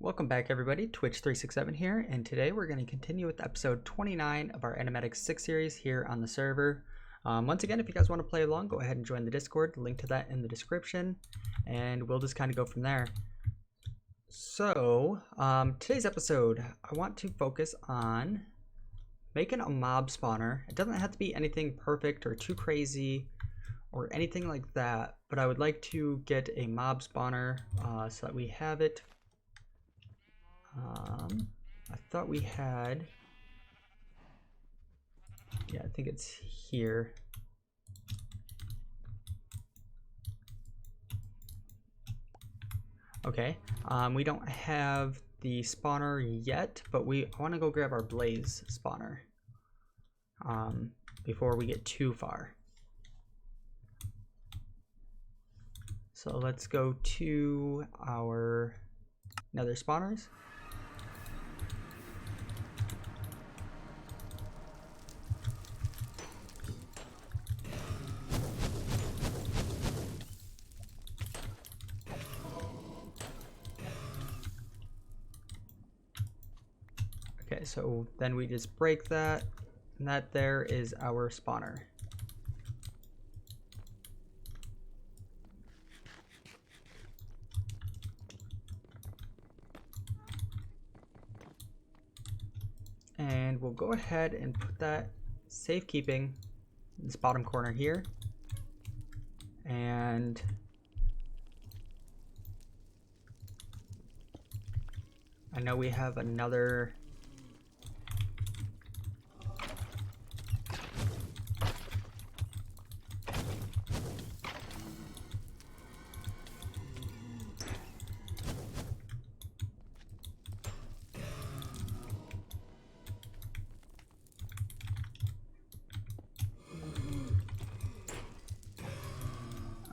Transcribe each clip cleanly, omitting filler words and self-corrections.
Welcome back everybody, Twitch367 here, and today we're going to continue with episode 29 of our Enigmatica 6 series here on the server. Once again, if you guys want to play along, go ahead and join the Discord, link to that in the description, and we'll just kind of go from there. So, today's episode, I want to focus on making a mob spawner. It doesn't have to be anything perfect or too crazy or anything like that, but I would like to get a mob spawner so that we have it. I thought we had, yeah, I think it's here. Okay, we don't have the spawner yet, but I want to go grab our blaze spawner before we get too far. So let's go to our nether spawners. Okay, so then we just break that, and that there is our spawner. And we'll go ahead and put that safekeeping in this bottom corner here. And I know we have another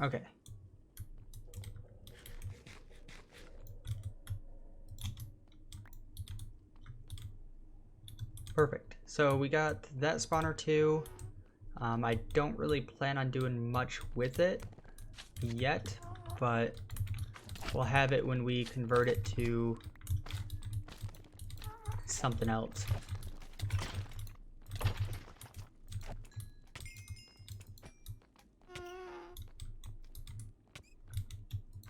okay. Perfect. So we got that spawner too. I don't really plan on doing much with it yet, but we'll have it when we convert it to something else.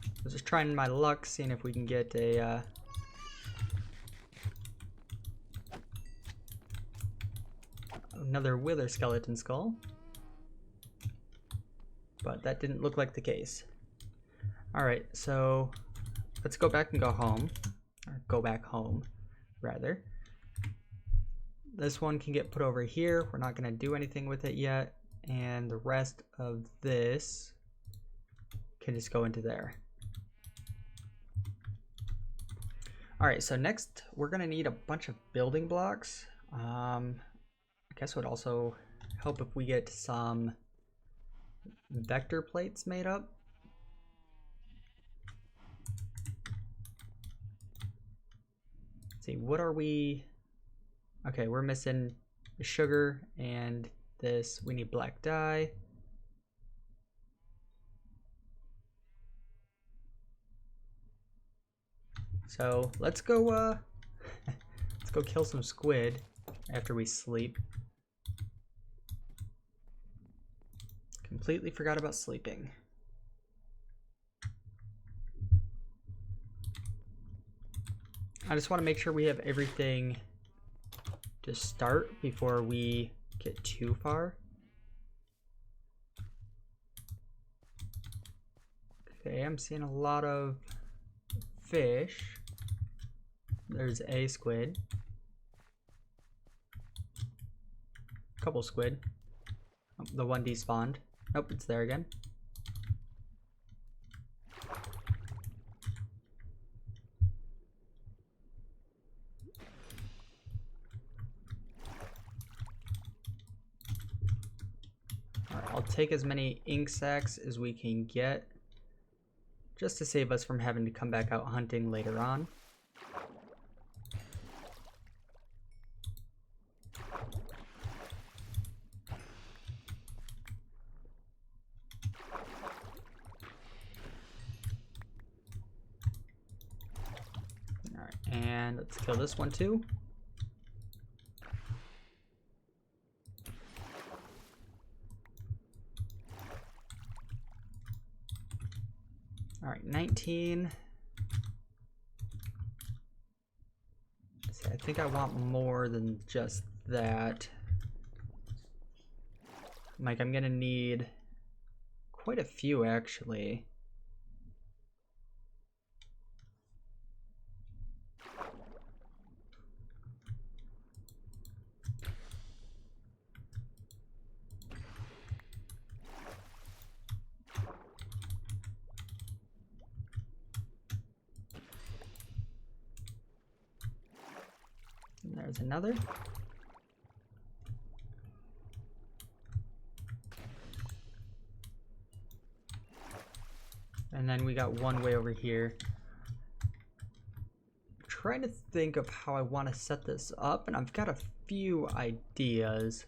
I was just trying my luck, seeing if we can get a another wither skeleton skull, but that didn't look like the case. Alright, so let's go back and go home, or go back home rather. This one can get put over here. We're not going to do anything with it yet, and the rest of this can just go into there. Alright, so next we're going to need a bunch of building blocks. I guess it would also help if we get some vector plates made up. Let's see, what are we? Okay, we're missing sugar and this. We need black dye. So let's go let's go kill some squid after we sleep. Completely forgot about sleeping. I just want to make sure we have everything to start before we get too far. Okay, I'm seeing a lot of fish. There's a squid. Couple squid. Oh, the one despawned. Nope, it's there again. Alright, I'll take as many ink sacs as we can get, just to save us from having to come back out hunting later on. Alright. And let's kill this one too. All right, 19. See, I think I want more than just that. Like, I'm gonna need quite a few actually. And there's another. And then we got one way over here. I'm trying to think of how I want to set this up, and I've got a few ideas.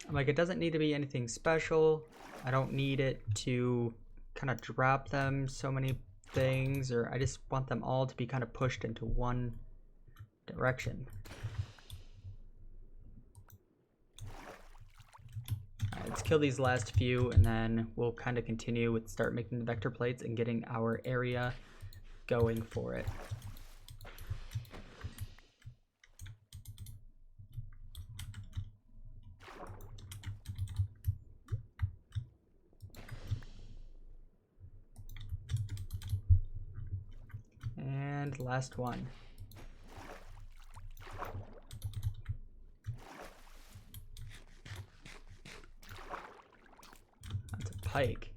Like, it doesn't need to be anything special. I don't need it to kind of drop them so many things, or I just want them all to be kind of pushed into one direction. Alright, let's kill these last few, and then we'll kind of continue with start making the vector plates and getting our area going for it. And last one. That's a pike.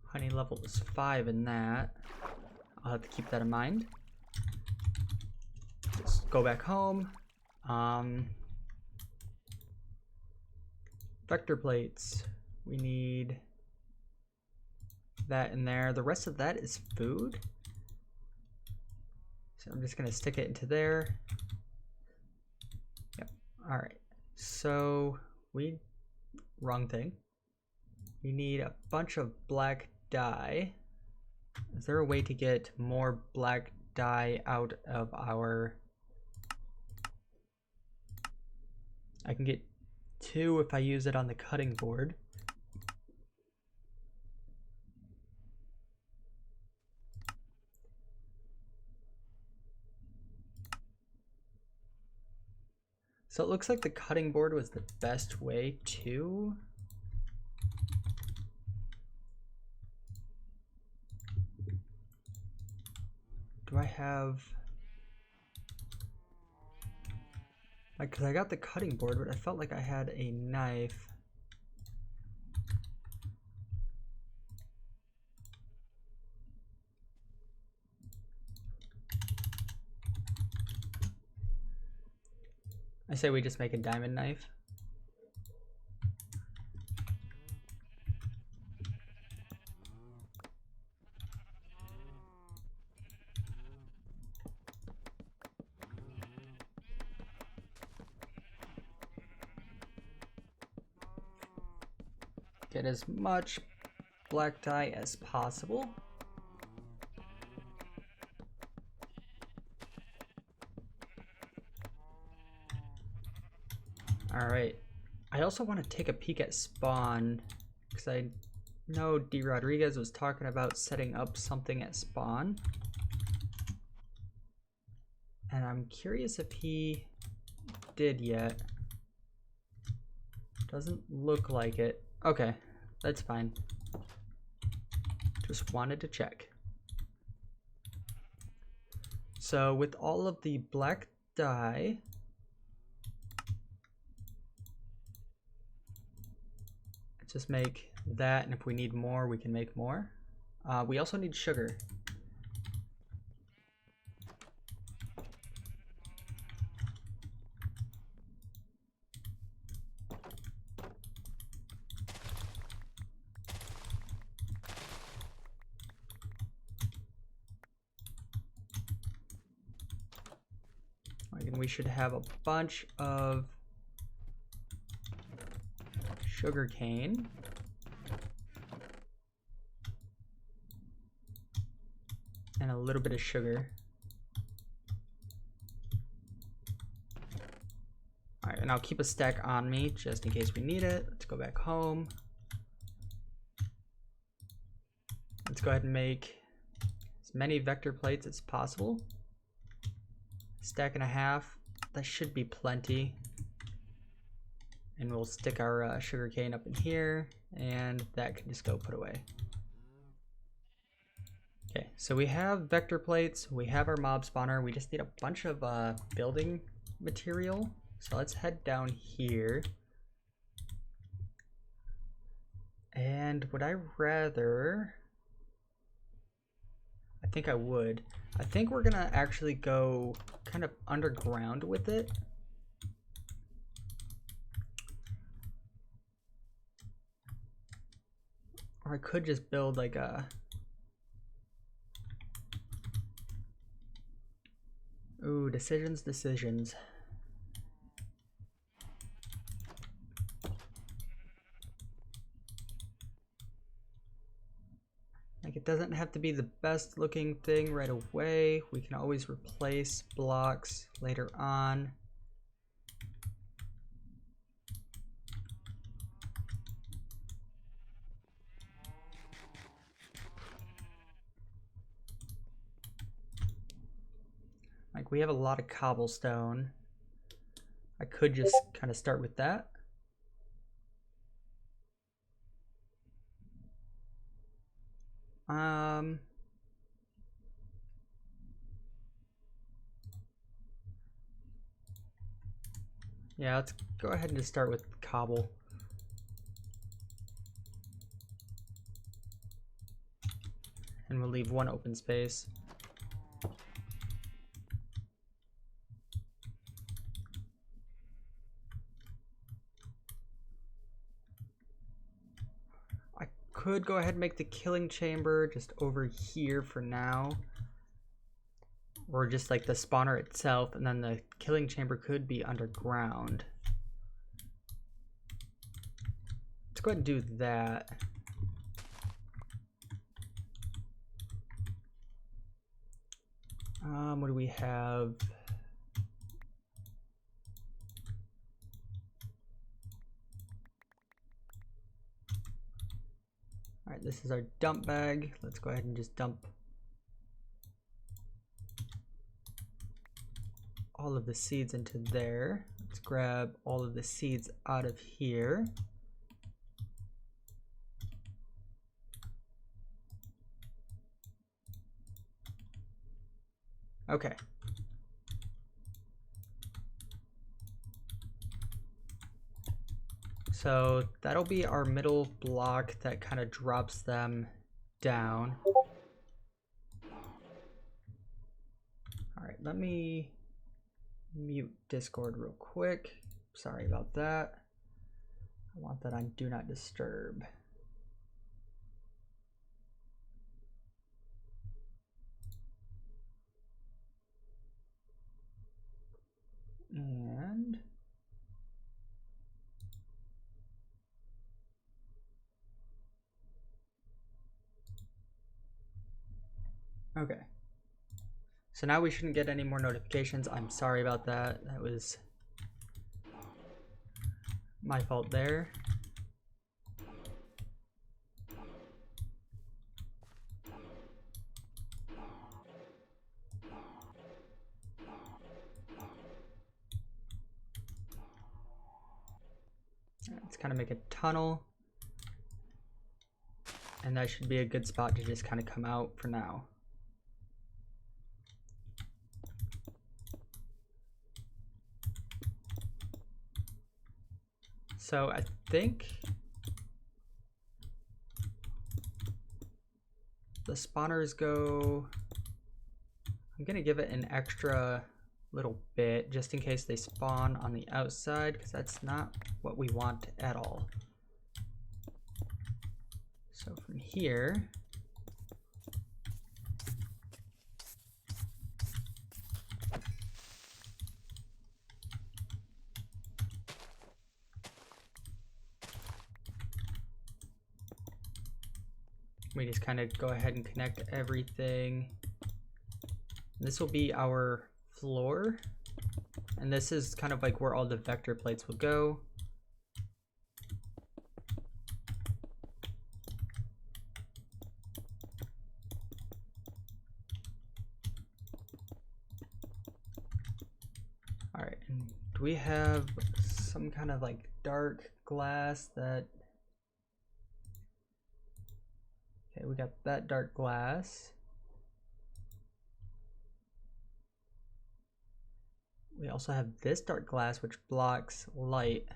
Honey level is 5 in that. I'll have to keep that in mind. Just go back home. Vector plates. We need that in there. The rest of that is food. So I'm just gonna stick it into there. Yep. All right. So wrong thing. We need a bunch of black dye. Is there a way to get more black dye out of our... I can get 2 if I use it on the cutting board. So it looks like the cutting board was the best way to... Do I have... Like, cause I got the cutting board, but I felt like I had a knife. I say we just make a diamond knife. Get as much black dye as possible. Alright. I also want to take a peek at spawn, because I know D. Rodriguez was talking about setting up something at spawn. And I'm curious if he did yet. Doesn't look like it. Okay, that's fine. Just wanted to check. So with all of the black dye, just make that, and if we need more, we can make more. We also need sugar. And we should have a bunch of sugar cane. And a little bit of sugar. Alright, and I'll keep a stack on me just in case we need it. Let's go back home. Let's go ahead and make as many vector plates as possible. Stack and a half. That should be plenty. And we'll stick our sugar cane up in here, and that can just go put away. Okay, so we have vector plates, we have our mob spawner, we just need a bunch of building material. So let's head down here. And would I rather... I think I would. I think we're gonna actually go kind of underground with it. Or I could just build like a... Ooh, decisions. Like, it doesn't have to be the best looking thing right away. We can always replace blocks later on. Like, we have a lot of cobblestone. I could just kind of start with that. Yeah, let's go ahead and just start with cobble. And we'll leave one open space. I could go ahead and make the killing chamber just over here for now. Or just like the spawner itself, and then the killing chamber could be underground. Let's go ahead and do that. What do we have? All right, this is our dump bag. Let's go ahead and just dump all of the seeds into there. Let's grab all of the seeds out of here. Okay. So that'll be our middle block that kind of drops them down. All right, let me mute Discord real quick. Sorry about that. I want that on Do Not Disturb. And okay. So now we shouldn't get any more notifications. I'm sorry about that. That was my fault there. Let's kind of make a tunnel. And that should be a good spot to just kind of come out for now. So I think the spawners go, I'm gonna give it an extra little bit just in case they spawn on the outside, because that's not what we want at all. So from here, We just kind of go ahead and connect everything. This will be our floor, and this is kind of like where all the vector plates will go. All right, and do we have some kind of like dark glass that... Okay, we got that dark glass. We also have this dark glass which blocks light.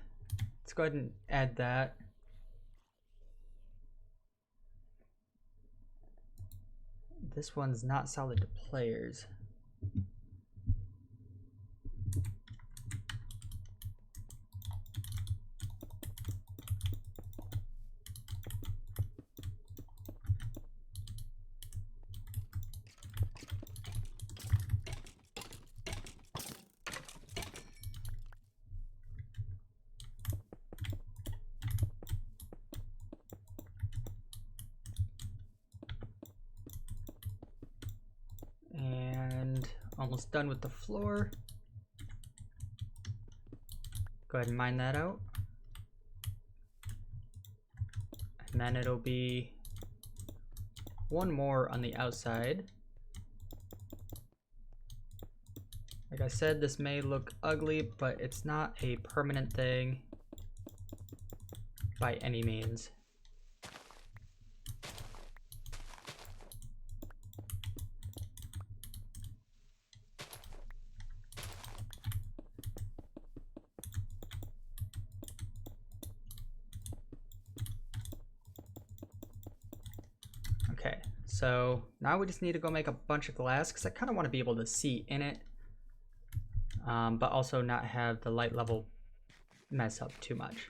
Let's go ahead and add that. This one's not solid to players. And almost done with the floor. Go ahead and mine that out. And then it'll be one more on the outside. Like I said, this may look ugly, but it's not a permanent thing by any means. Okay, so now we just need to go make a bunch of glass because I kind of want to be able to see in it, but also not have the light level mess up too much.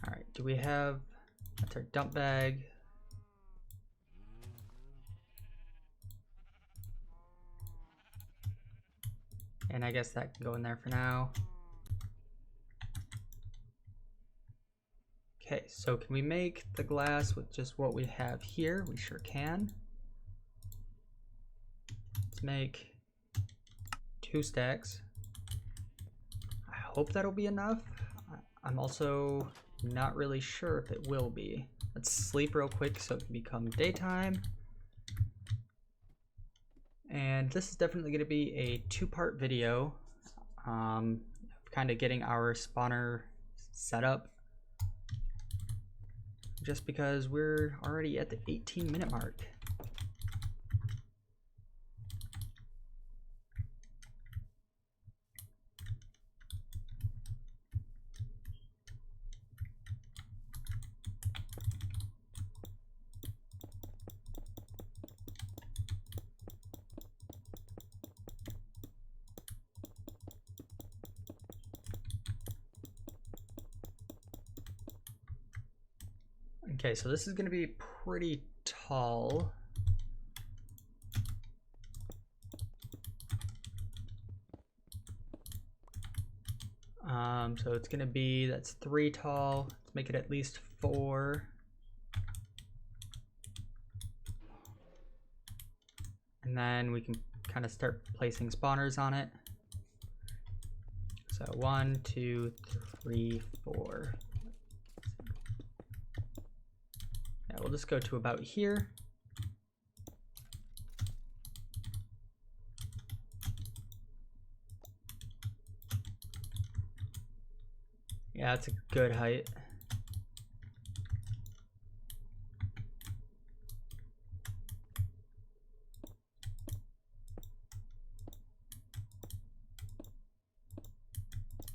All right, do we have, that's our dump bag. And I guess that can go in there for now. Okay, so can we make the glass with just what we have here? We sure can. Let's make 2 stacks. I hope that'll be enough. I'm also not really sure if it will be. Let's sleep real quick so it can become daytime. And this is definitely going to be a 2-part video, kind of getting our spawner set up, just because we're already at the 18-minute mark. Okay, so this is going to be pretty tall. So it's going to be, that's 3 tall. Let's make it at least 4. And then we can kind of start placing spawners on it. So 1, 2, 3, 4. Yeah, we'll just go to about here. Yeah, that's a good height.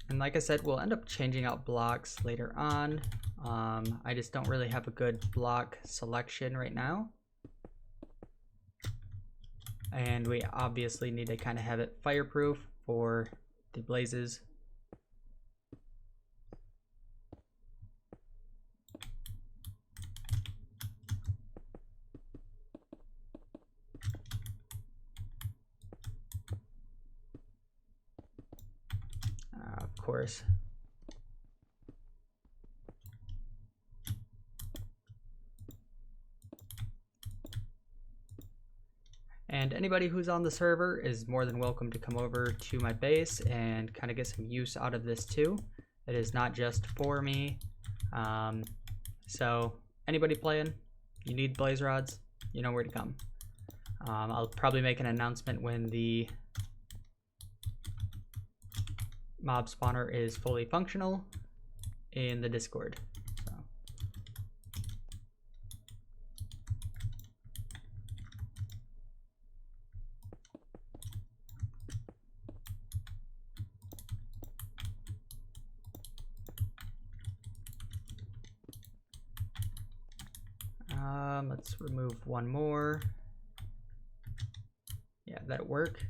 And like I said, we'll end up changing out blocks later on. I just don't really have a good block selection right now. And we obviously need to kind of have it fireproof for the blazes. course. And anybody who's on the server is more than welcome to come over to my base and kind of get some use out of this too. It is not just for me. So anybody playing, you need blaze rods, you know where to come. I'll probably make an announcement when the mob spawner is fully functional in the Discord. Let's remove one more. Yeah, that'll work.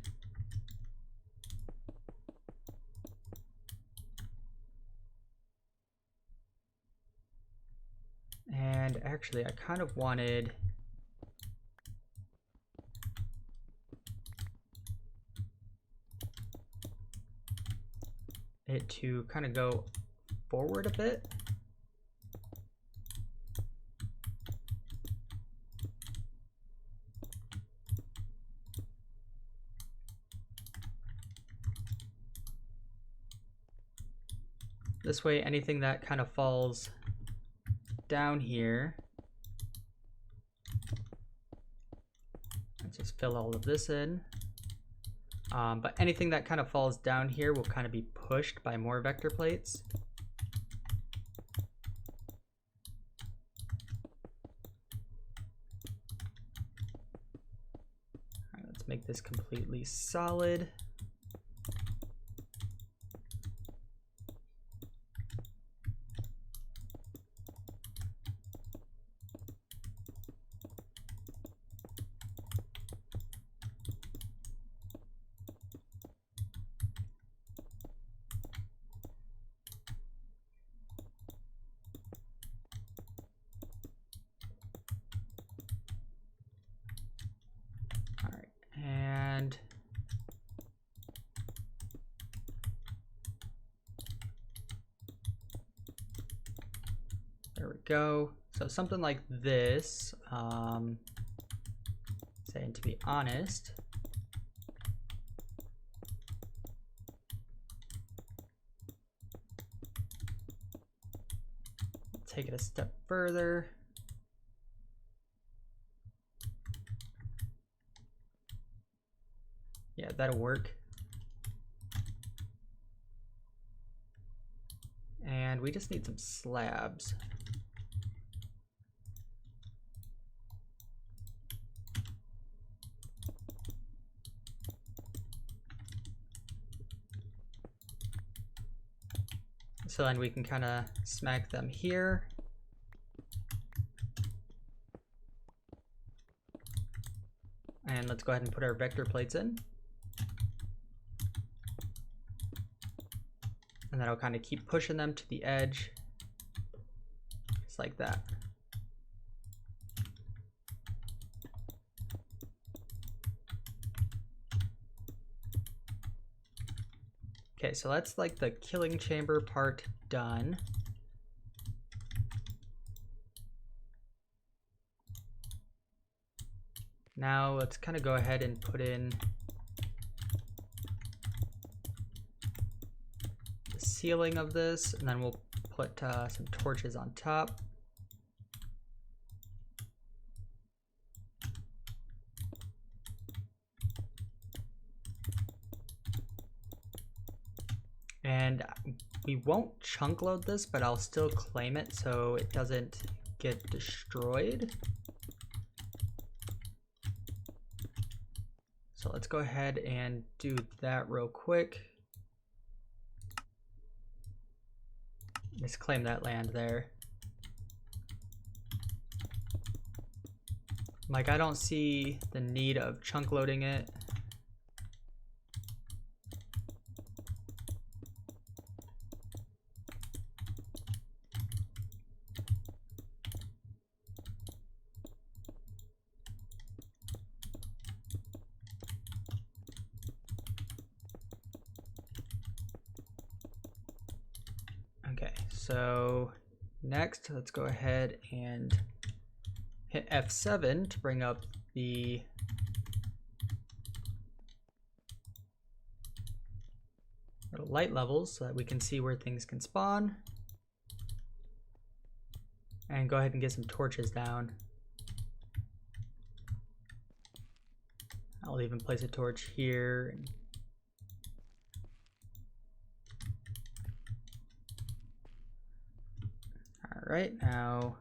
And actually, I kind of wanted it to kind of go forward a bit. This way, anything that kind of falls down here, let's just fill all of this in. But anything that kind of falls down here will kind of be pushed by more vector plates. All right, let's make this completely solid. And there we go. So something like this, saying to be honest, take it a step further. Yeah, that'll work. And we just need some slabs. So then we can kind of smack them here. And let's go ahead and put our vector plates in. And that'll kind of keep pushing them to the edge, just like that. Okay, so that's like the killing chamber part done. Now let's kind of go ahead and put in the ceiling of this, and then we'll put some torches on top. And we won't chunk load this, but I'll still claim it so it doesn't get destroyed. So let's go ahead and do that real quick. Just claim that land there. Like, I don't see the need of chunk loading it. Okay, so next let's go ahead and hit F7 to bring up the little light levels so that we can see where things can spawn. And go ahead and get some torches down. I'll even place a torch here. All right, now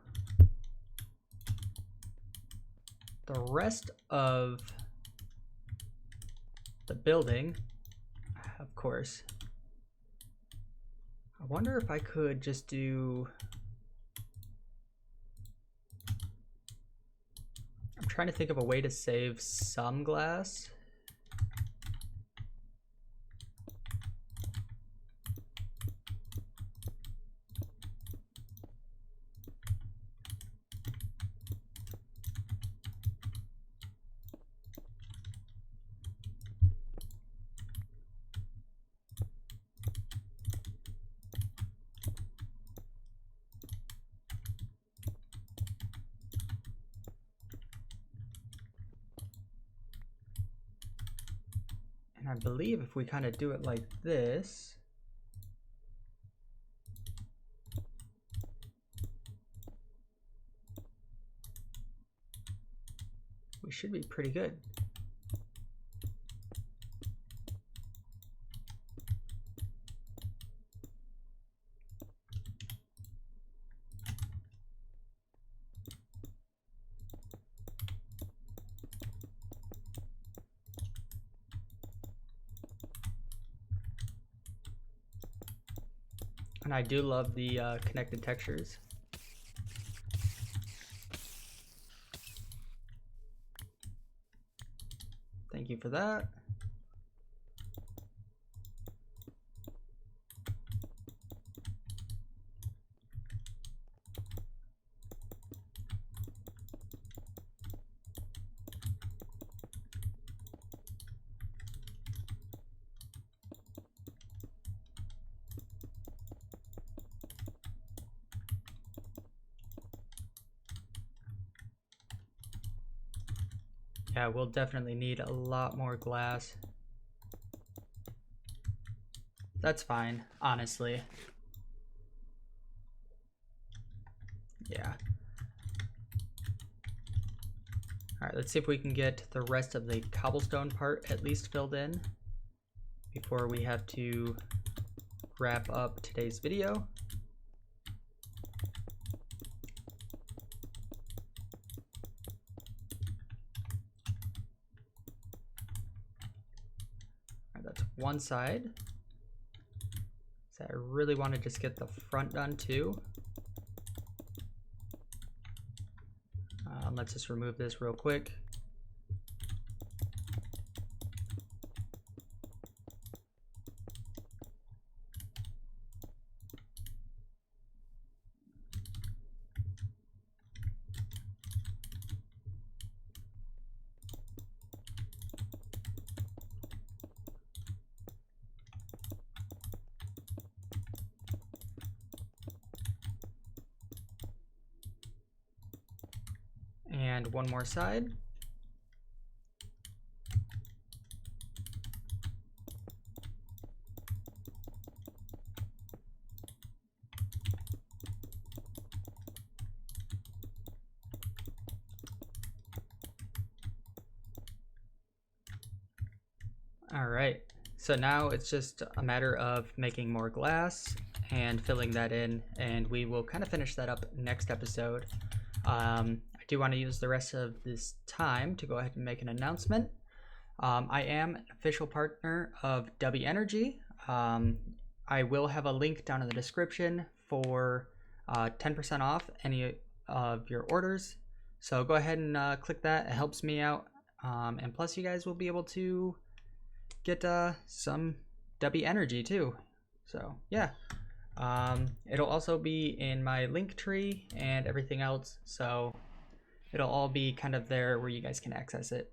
the rest of the building, of course, I wonder if I could just do, I'm trying to think of a way to save some glass. I believe if we kind of do it like this, we should be pretty good. And I do love the connected textures. Thank you for that. Yeah, we'll definitely need a lot more glass. That's fine, honestly. Yeah. Alright, let's see if we can get the rest of the cobblestone part at least filled in before we have to wrap up today's video. That's one side. So I really want to just get the front done too. Let's just remove this real quick. And one more side. All right, so now it's just a matter of making more glass and filling that in, and we will kind of finish that up next episode. I do want to use the rest of this time to go ahead and make an announcement. I am an official partner of W Energy. I will have a link down in the description for 10% off any of your orders. So go ahead and click that. It helps me out. And plus you guys will be able to get some W Energy too. So yeah. It'll also be in my link tree and everything else. So it'll all be kind of there where you guys can access it.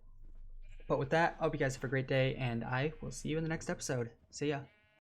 But with that, I hope you guys have a great day, and I will see you in the next episode. See ya.